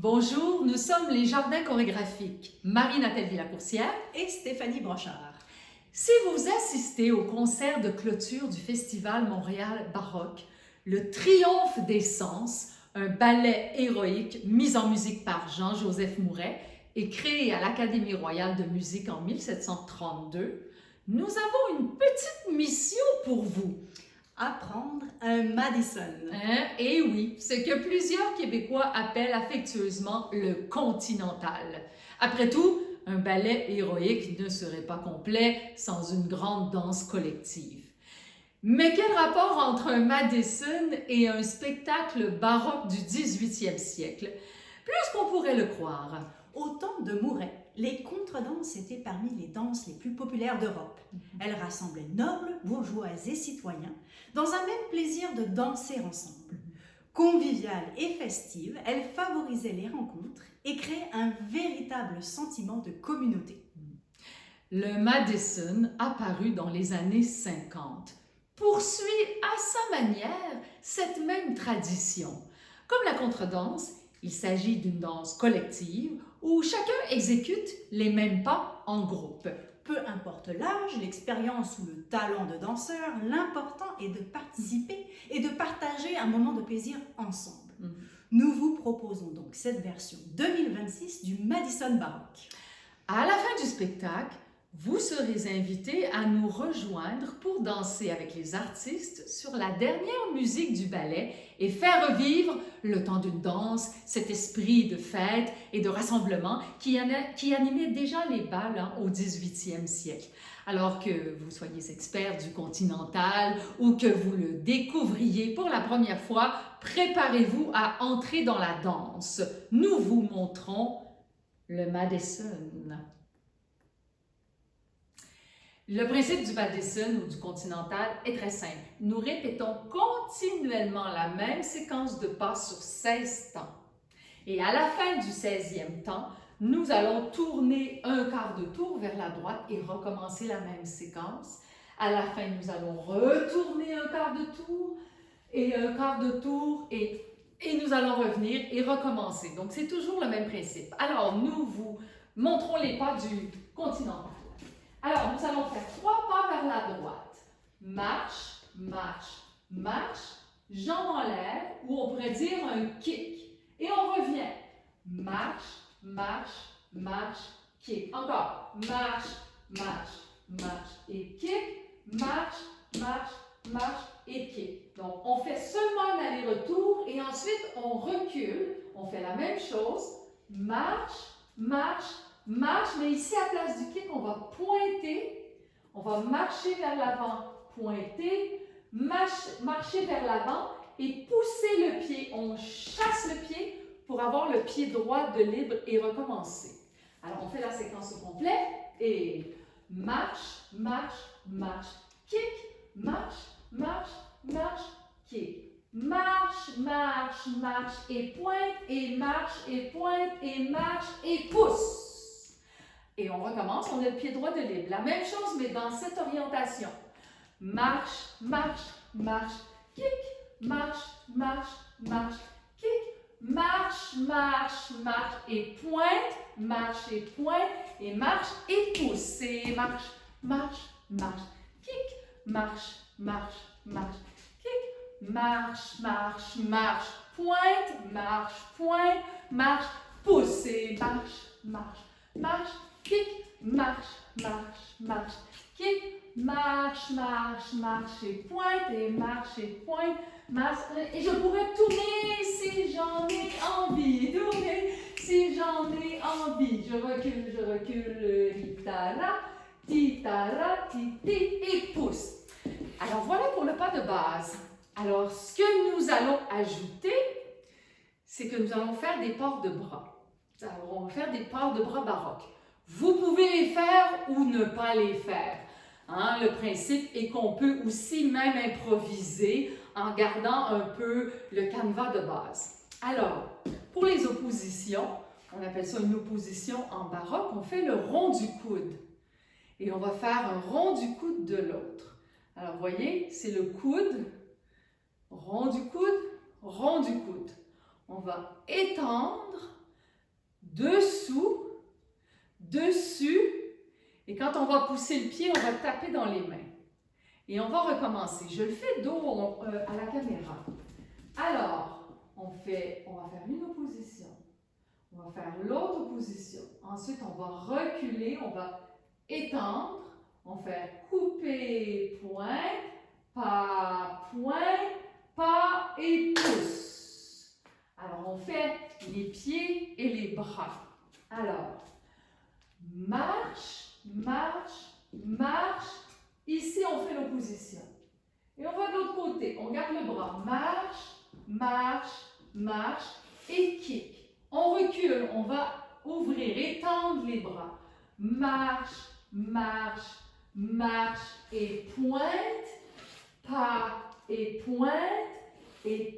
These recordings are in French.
Bonjour, nous sommes les Jardins chorégraphiques, Marie-Nathalie Villacourcière et Stéphanie Brochard. Si vous assistez au concert de clôture du Festival Montréal Baroque, le Triomphe des Sens, un ballet héroïque mis en musique par Jean-Joseph Mouret et créé à l'Académie royale de musique en 1732, nous avons une petite mission pour vous. Apprendre un Madison. Et oui, ce que plusieurs Québécois appellent affectueusement le continental. Après tout, un ballet héroïque ne serait pas complet sans une grande danse collective. Mais quel rapport entre un Madison et un spectacle baroque du 18e siècle? Plus qu'on pourrait le croire. Au temps de Mouret, les contredanses étaient parmi les danses les plus populaires d'Europe. Elles rassemblaient nobles, bourgeois et citoyens dans un même plaisir de danser ensemble. Conviviales et festives, elles favorisaient les rencontres et créaient un véritable sentiment de communauté. Le Madison, apparu dans les années 50, poursuit à sa manière cette même tradition. Comme la contredanse, il s'agit d'une danse collective où chacun exécute les mêmes pas en groupe. Peu importe l'âge, l'expérience ou le talent de danseur, l'important est de participer et de partager un moment de plaisir ensemble. Nous vous proposons donc cette version 2026 du Madison baroque. À la fin du spectacle, vous serez invités à nous rejoindre pour danser avec les artistes sur la dernière musique du ballet et faire revivre, le temps d'une danse, cet esprit de fête et de rassemblement qui animait déjà les bals au 18e siècle. Alors que vous soyez expert du continental ou que vous le découvriez pour la première fois, préparez-vous à entrer dans la danse. Nous vous montrons le Madison. Le principe du Madison ou du continental est très simple. Nous répétons continuellement la même séquence de pas sur 16 temps. Et à la fin du 16e temps, nous allons tourner un quart de tour vers la droite et recommencer la même séquence. À la fin, nous allons retourner un quart de tour et un quart de tour et nous allons revenir et recommencer. Donc, c'est toujours le même principe. Alors, nous vous montrons les pas du continental. Alors, nous allons faire 3 pas vers la droite. Marche, marche, marche, jambes en l'air, ou on pourrait dire un kick. Et on revient. Marche, marche, marche, kick. Encore. Marche, marche, marche et kick. Marche, marche, marche et kick. Donc, on fait seulement un aller-retour et ensuite on recule. On fait la même chose. Marche, marche, marche, mais ici, à la place du kick, on va pointer, on va marcher vers l'avant, pointer, marcher vers l'avant et pousser le pied. On chasse le pied pour avoir le pied droit de libre et recommencer. Alors, on fait la séquence au complet et marche, marche, marche, kick, marche, marche, marche, kick. Marche, marche, marche et pointe et marche et pointe et marche et pousse. Et on recommence, on a le pied droit de libre. La même chose, mais dans cette orientation. Marche, marche, marche, kick, marche, marche, marche, kick, marche, marche, marche et marche et pousse. Et marche, marche, marche, kick, marche, marche, marche, kick, marche, marche, marche, pointe, marche, pousse. Et marche, marche, marche, kick, marche, marche, marche, kick, marche, marche, marche et marche et pointe, marche. Et je pourrais tourner si j'en ai envie, tourner si j'en ai envie. Je recule, titara, titara, titi et pousse. Alors voilà pour le pas de base. Alors ce que nous allons ajouter, c'est que nous allons faire des ports de bras. Alors, on va faire des ports de bras baroques. Vous pouvez les faire ou ne pas les faire. Le principe est qu'on peut aussi même improviser en gardant un peu le canevas de base. Alors, pour les oppositions, on appelle ça une opposition en baroque, on fait le rond du coude. Et on va faire un rond du coude de l'autre. Alors, vous voyez, c'est le coude, rond du coude, rond du coude. On va étendre dessous, dessus. Et quand on va pousser le pied, on va taper dans les mains. Et on va recommencer. Je le fais dos à la caméra. Alors, on va faire une opposition. On va faire l'autre opposition. Ensuite, on va reculer, on va étendre. On va faire couper, pointe, pas et pouce. Alors, on fait les pieds et les bras. Alors, marche, marche, marche. Ici, on fait l'opposition. Et on va de l'autre côté. On garde le bras. Marche, marche, marche et kick. On recule. On va ouvrir, étendre les bras. Marche, marche, marche et pointe. Pas et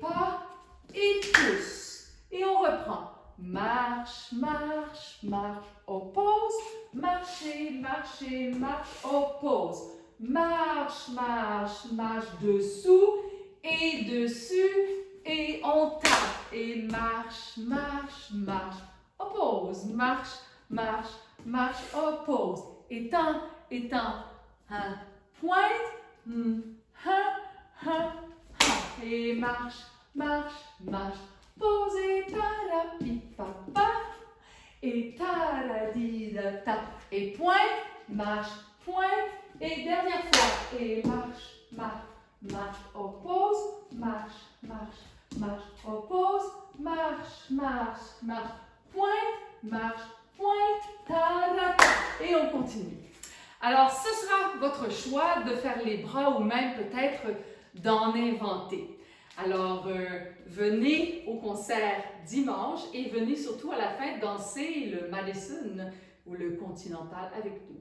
pas et pouce. Et on reprend. Marche, marche, marche, oppose. Marcher, marcher, marche, oppose. Marche, marche, marche, dessous et dessus. Et on tape. Et marche, marche, marche, oppose. Marche, marche, marche, oppose. Étends, étends. Pointe. Et marche, marche, marche. Pose et tarapi papa. Et taradida tap. Et pointe, marche, pointe. Et dernière fois. Et marche, marche, marche, oppose. Marche, marche, marche, oppose. Marche, marche, marche. Pointe, marche, pointe, tarata. Et on continue. Alors, ce sera votre choix de faire les bras ou même peut-être d'en inventer. Alors, venez au concert dimanche et venez surtout à la fin danser le Madison ou le Continental avec nous.